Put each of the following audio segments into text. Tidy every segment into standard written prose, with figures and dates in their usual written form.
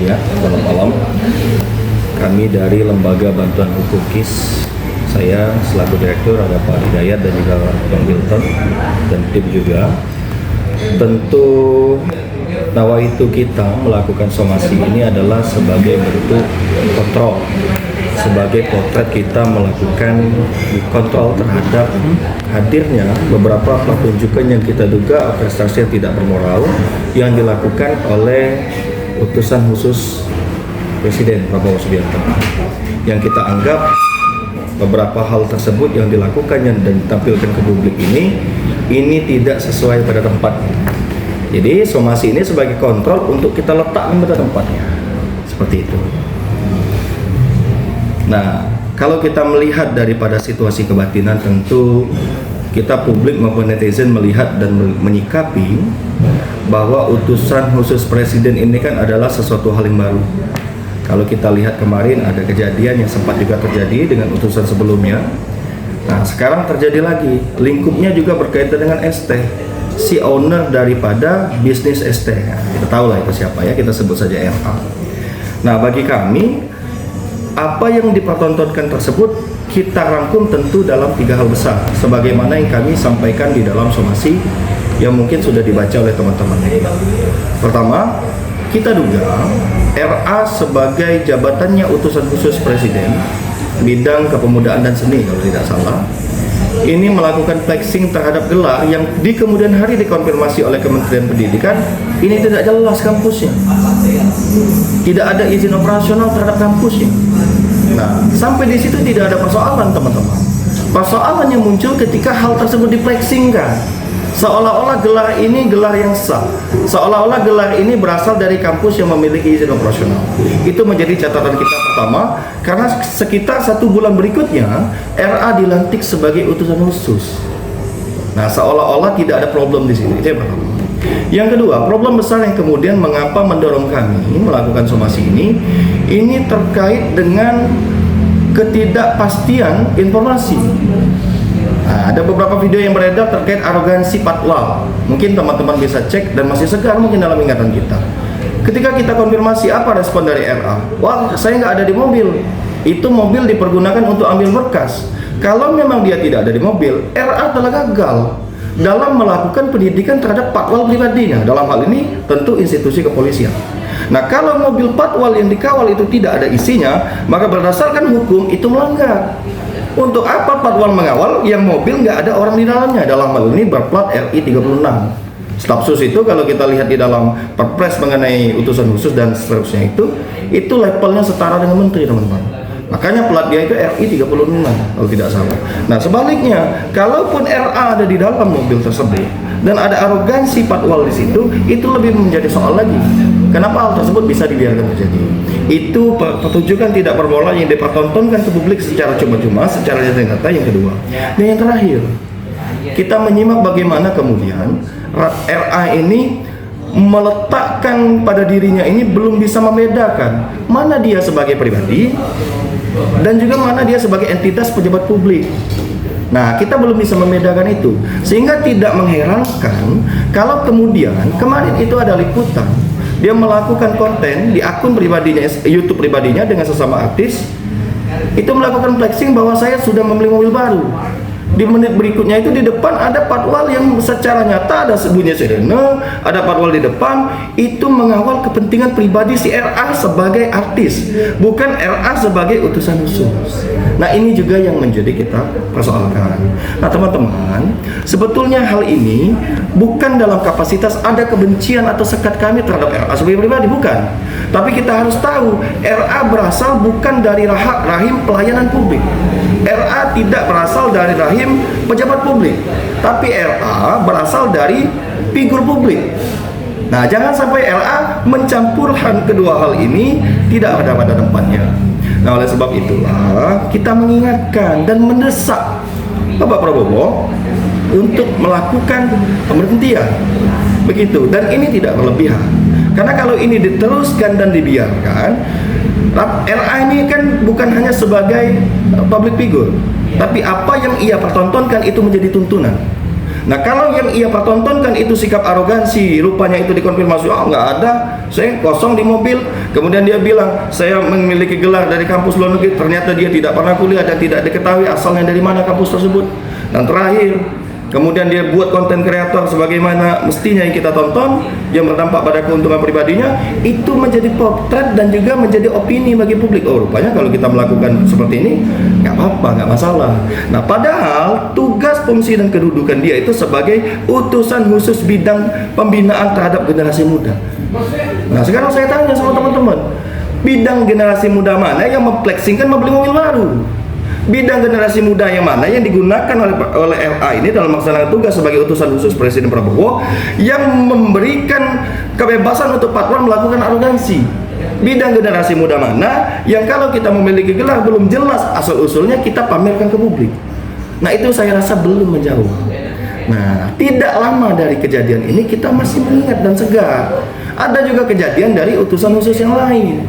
semuanya, selamat malam. Kami dari Lembaga Bantuan Hukum KIS, saya selaku direktur, ada Pak Hidayat dan juga Bang Wilton dan tim juga. Tentu nawaitu kita melakukan somasi ini adalah sebagai bentuk kontrol, sebagai potret kita melakukan kontrol terhadap hadirnya beberapa pertunjukan yang kita duga prestasi yang tidak bermoral yang dilakukan oleh utusan khusus Presiden Prabowo Subianto, yang kita anggap beberapa hal tersebut yang dilakukan dan ditampilkan ke publik ini tidak sesuai pada tempatnya. Jadi somasi ini sebagai kontrol untuk kita letakkan pada tempatnya, seperti itu. Nah, kalau kita melihat daripada situasi kebatinan, tentu kita publik maupun netizen melihat dan menyikapi bahwa utusan khusus Presiden ini kan adalah sesuatu hal yang baru. Kalau kita lihat kemarin ada kejadian yang sempat juga terjadi dengan utusan sebelumnya. Nah, sekarang terjadi lagi, lingkupnya juga berkaitan dengan ST, si owner daripada bisnis ST. Nah, kita tahu lah itu siapa ya, kita sebut saja RA. Nah, bagi kami, apa yang dipertontonkan tersebut kita rangkum tentu dalam 3 hal besar, sebagaimana yang kami sampaikan di dalam somasi yang mungkin sudah dibaca oleh teman-teman. Pertama, kita duga RA sebagai jabatannya utusan khusus Presiden bidang kepemudaan dan seni kalau tidak salah, ini melakukan flexing terhadap gelar yang di kemudian hari dikonfirmasi oleh Kementerian Pendidikan ini tidak jelas kampusnya, tidak ada izin operasional terhadap kampusnya. Nah, sampai di situ tidak ada persoalan teman-teman. Persoalan yang muncul ketika hal tersebut diflexingkan, seolah-olah gelar ini gelar yang sah, seolah-olah gelar ini berasal dari kampus yang memiliki izin operasional. Itu menjadi catatan kita pertama, karena sekitar 1 bulan berikutnya RA dilantik sebagai utusan khusus. Nah, seolah-olah tidak ada problem di sini. Itu yang pertama. Yang kedua, problem besar yang kemudian mengapa mendorong kami melakukan somasi ini terkait dengan ketidakpastian informasi. Nah, ada beberapa video yang beredar terkait arogansi patwal. Mungkin teman-teman bisa cek dan masih segar mungkin dalam ingatan kita. Ketika kita konfirmasi apa respon dari RA, wah saya nggak ada di mobil. Itu mobil dipergunakan untuk ambil berkas. Kalau memang dia tidak ada di mobil, RA telah gagal dalam melakukan pendidikan terhadap patwal pribadinya. Dalam hal ini tentu institusi kepolisian. Nah, kalau mobil patwal yang dikawal itu tidak ada isinya, maka berdasarkan hukum itu melanggar. Untuk apa patwal mengawal yang mobil nggak ada orang di dalamnya? Dalam hal ini berplat RI 36. Stafsus itu kalau kita lihat di dalam perpres mengenai utusan khusus dan seterusnya itu levelnya setara dengan menteri, teman-teman. Makanya plat dia itu RI 36 kalau tidak salah. Nah, sebaliknya, kalaupun RA ada di dalam mobil tersebut dan ada arogansi patwal di situ, itu lebih menjadi soal lagi. Kenapa hal tersebut bisa dibiarkan terjadi? Itu pertunjukan tidak bermoral yang dipertontonkan ke publik secara cuma-cuma, secara nyata. Yang kedua, dan yang terakhir, kita menyimak bagaimana kemudian RA ini meletakkan pada dirinya ini belum bisa membedakan mana dia sebagai pribadi dan juga mana dia sebagai entitas pejabat publik. Nah, kita belum bisa membedakan itu, sehingga tidak mengherankan kalau kemudian kemarin itu ada liputan dia melakukan konten di akun pribadinya, YouTube pribadinya dengan sesama artis, itu melakukan flexing bahwa saya sudah membeli mobil baru. Di menit berikutnya itu di depan ada patwal yang secara nyata ada bunyi sirene, ada patwal di depan, itu mengawal kepentingan pribadi si RA sebagai artis, bukan RA sebagai utusan khusus. Nah, ini juga yang menjadi kita persoalkan. Nah, teman-teman, sebetulnya hal ini bukan dalam kapasitas ada kebencian atau sekat kami terhadap RA sebagai pribadi, bukan. Tapi kita harus tahu, RA berasal bukan dari rahim pelayanan publik. RA tidak berasal dari rahim pejabat publik, tapi RA berasal dari figur publik. Nah, jangan sampai RA mencampurkan kedua hal ini, tidak ada pada tempatnya. Nah, oleh sebab itulah kita mengingatkan dan mendesak Bapak Prabowo untuk melakukan pemberhentian, begitu. Dan ini tidak berlebihan, karena kalau ini diteruskan dan dibiarkan, RA ini kan bukan hanya sebagai public figure, tapi apa yang ia pertontonkan itu menjadi tuntunan. Nah, kalau yang ia pertontonkan itu sikap arogansi, rupanya itu dikonfirmasi, oh nggak ada, saya kosong di mobil. Kemudian dia bilang, saya memiliki gelar dari kampus luar negeri, ternyata dia tidak pernah kuliah dan tidak diketahui asalnya dari mana kampus tersebut. Dan terakhir, kemudian dia buat konten kreator sebagaimana mestinya yang kita tonton, yang berdampak pada keuntungan pribadinya, itu menjadi potret dan juga menjadi opini bagi publik. Oh, rupanya kalau kita melakukan seperti ini, nggak apa-apa, nggak masalah. Nah, padahal tugas, fungsi, dan kedudukan dia itu sebagai utusan khusus bidang pembinaan terhadap generasi muda. Nah, sekarang saya tanya sama teman-teman, bidang generasi muda mana yang memfleksingkan membeli mobil baru? Bidang generasi muda yang mana yang digunakan oleh LA ini dalam melaksanakan tugas sebagai utusan khusus Presiden Prabowo yang memberikan kebebasan untuk patwal melakukan arogansi? Bidang generasi muda mana yang kalau kita memiliki gelar belum jelas asal-usulnya kita pamerkan ke publik? Nah, itu saya rasa belum menjauh. Nah, tidak lama dari kejadian ini kita masih mengingat dan segar. Ada juga kejadian dari utusan khusus yang lain.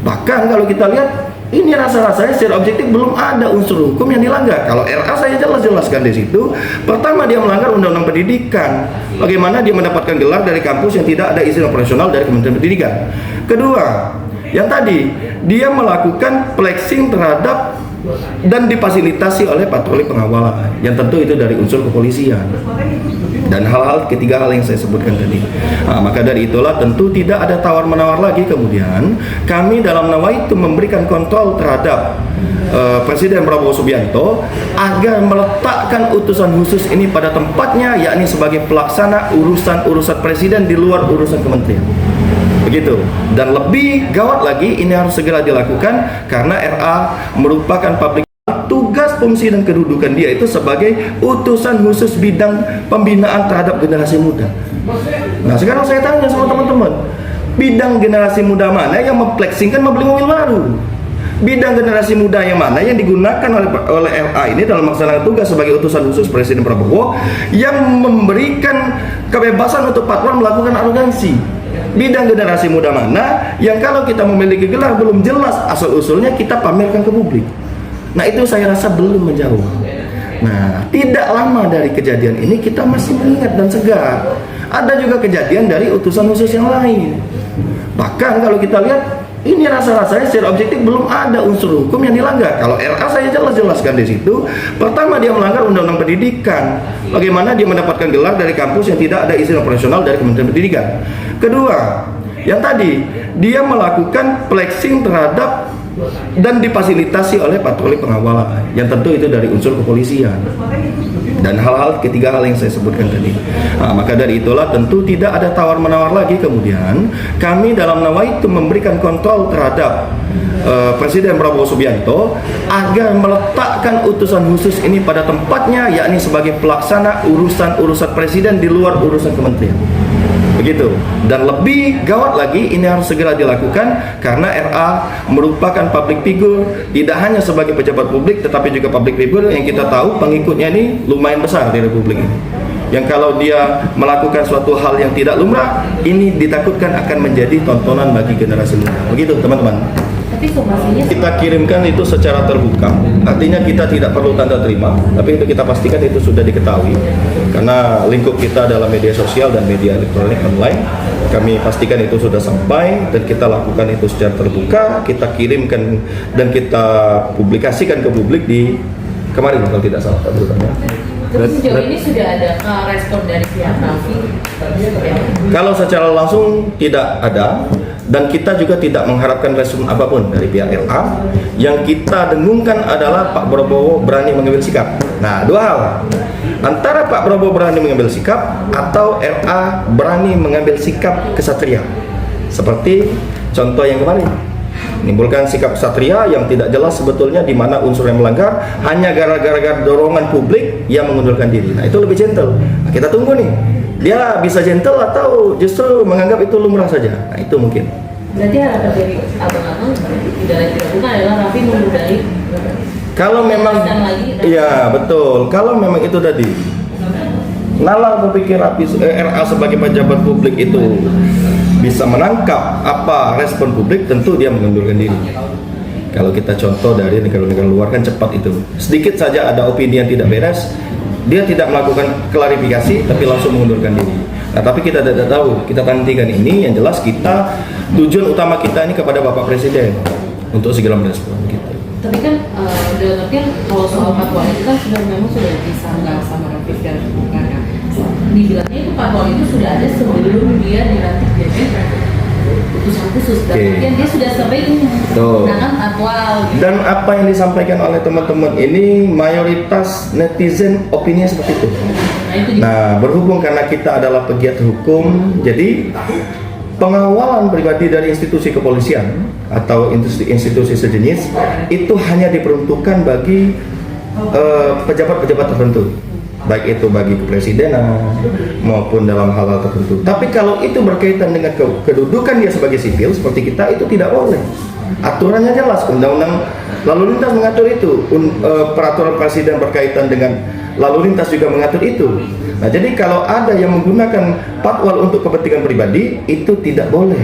Bahkan kalau kita lihat, ini rasa-rasanya secara objektif belum ada unsur hukum yang dilanggar. Kalau RA saya jelas-jelaskan di situ. Pertama, dia melanggar Undang-Undang Pendidikan. Bagaimana dia mendapatkan gelar dari kampus yang tidak ada izin operasional dari Kementerian Pendidikan. Kedua, yang tadi dia melakukan flexing terhadap dan difasilitasi oleh patroli pengawalan, yang tentu itu dari unsur kepolisian. Dan ketiga hal yang saya sebutkan tadi. Nah, maka dari itulah tentu tidak ada tawar-menawar lagi kemudian kami dalam nawaitu memberikan kontrol terhadap Presiden Prabowo Subianto agar meletakkan utusan khusus ini pada tempatnya, yakni sebagai pelaksana urusan-urusan presiden di luar urusan kementerian. Begitu. Dan lebih gawat lagi, ini harus segera dilakukan karena RA merupakan publik. Tugas, fungsi, dan kedudukan dia itu sebagai utusan khusus bidang pembinaan terhadap generasi muda. Nah, sekarang saya tanya sama teman-teman, bidang generasi muda mana yang memfleksingkan membeli mobil baru? Bidang generasi muda yang mana yang digunakan oleh LA ini dalam melaksanakan tugas sebagai utusan khusus Presiden Prabowo yang memberikan kebebasan untuk patwal melakukan arogansi? Bidang generasi muda mana yang kalau kita memiliki gelar belum jelas asal-usulnya kita pamerkan ke publik? Nah, itu saya rasa belum menjauh. Nah, tidak lama dari kejadian ini kita masih mengingat dan segar. Ada juga kejadian dari utusan khusus yang lain. Bahkan kalau kita lihat, ini rasa-rasanya secara objektif belum ada unsur hukum yang dilanggar. Kalau RA saya jelas-jelaskan di situ. Pertama, dia melanggar Undang-Undang Pendidikan. Bagaimana dia mendapatkan gelar dari kampus yang tidak ada izin operasional dari Kementerian Pendidikan. Kedua, yang tadi dia melakukan flexing terhadap dan difasilitasi oleh patroli pengawalan, yang tentu itu dari unsur kepolisian. Dan ketiga hal yang saya sebutkan tadi. Nah, maka dari itulah tentu tidak ada tawar-menawar lagi kemudian kami dalam nawaitu memberikan kontrol terhadap Presiden Prabowo Subianto agar meletakkan utusan khusus ini pada tempatnya, yakni sebagai pelaksana urusan-urusan presiden di luar urusan kementerian. Begitu. Dan lebih gawat lagi, ini harus segera dilakukan karena RA merupakan public figure, tidak hanya sebagai pejabat publik tetapi juga public figure yang kita tahu pengikutnya ini lumayan besar di republik ini. Yang kalau dia melakukan suatu hal yang tidak lumrah, ini ditakutkan akan menjadi tontonan bagi generasi muda. Begitu, teman-teman. Kita kirimkan itu secara terbuka, artinya kita tidak perlu tanda terima, tapi itu kita pastikan itu sudah diketahui karena lingkup kita dalam media sosial dan media elektronik online. Kami pastikan itu sudah sampai dan kita lakukan itu secara terbuka, kita kirimkan dan kita publikasikan ke publik di kemarin kalau tidak salah. Terus sejauh ini sudah ada respon dari pihak Raffi? Kalau secara langsung tidak ada, dan kita juga tidak mengharapkan respon apapun dari pihak LA. Yang kita dengungkan adalah Pak Prabowo berani mengambil sikap. Nah, dua hal, antara Pak Prabowo berani mengambil sikap atau LA berani mengambil sikap kesatria, seperti contoh yang kemarin, menimbulkan sikap kesatria yang tidak jelas sebetulnya di mana unsur yang melanggar, hanya gara-gara dorongan publik yang mengundurkan diri. Nah, itu lebih gentle. Nah, kita tunggu nih, dia bisa gentle atau justru menganggap itu lumrah saja. Nah, itu mungkin. Berarti harapan dari abang-abang tidak dilakukan adalah Raffi memudahi. Kalau memang, iya betul. Kalau memang itu tadi, nalar berpikir RA sebagai pejabat publik itu bisa menangkap apa respon publik, tentu dia mengundurkan diri. Kalau kita contoh dari negara-negara luar kan cepat itu. Sedikit saja ada opini yang tidak beres, dia tidak melakukan klarifikasi tapi langsung mengundurkan diri. Nah, tapi kita tidak tahu, kita nantikan ini. Yang jelas kita tujuan utama kita ini kepada Bapak Presiden untuk segera merespon gitu. Tapi kan dalam artian kalau soal fatwa itu kan memang sudah disangka sama Rafiq dan bukan ya. Dibilangnya itu fatwa itu sudah ada sebelum dia dilantik jadi utusan khusus. Dan artian dia sudah sampai menggunakan fatwa. Gitu. Dan apa yang disampaikan oleh teman-teman ini mayoritas netizen opini seperti itu. Nah, berhubung karena kita adalah pegiat hukum, jadi pengawalan pribadi dari institusi kepolisian atau institusi sejenis itu hanya diperuntukkan bagi pejabat-pejabat tertentu, baik itu bagi kepresidenan maupun dalam hal-hal tertentu. Tapi kalau itu berkaitan dengan kedudukan dia sebagai sipil seperti kita, itu tidak boleh. Aturannya jelas, undang-undang lalu lintas mengatur itu, peraturan presiden berkaitan dengan lalu lintas juga mengatur itu. Nah, jadi kalau ada yang menggunakan patwal untuk kepentingan pribadi, itu tidak boleh.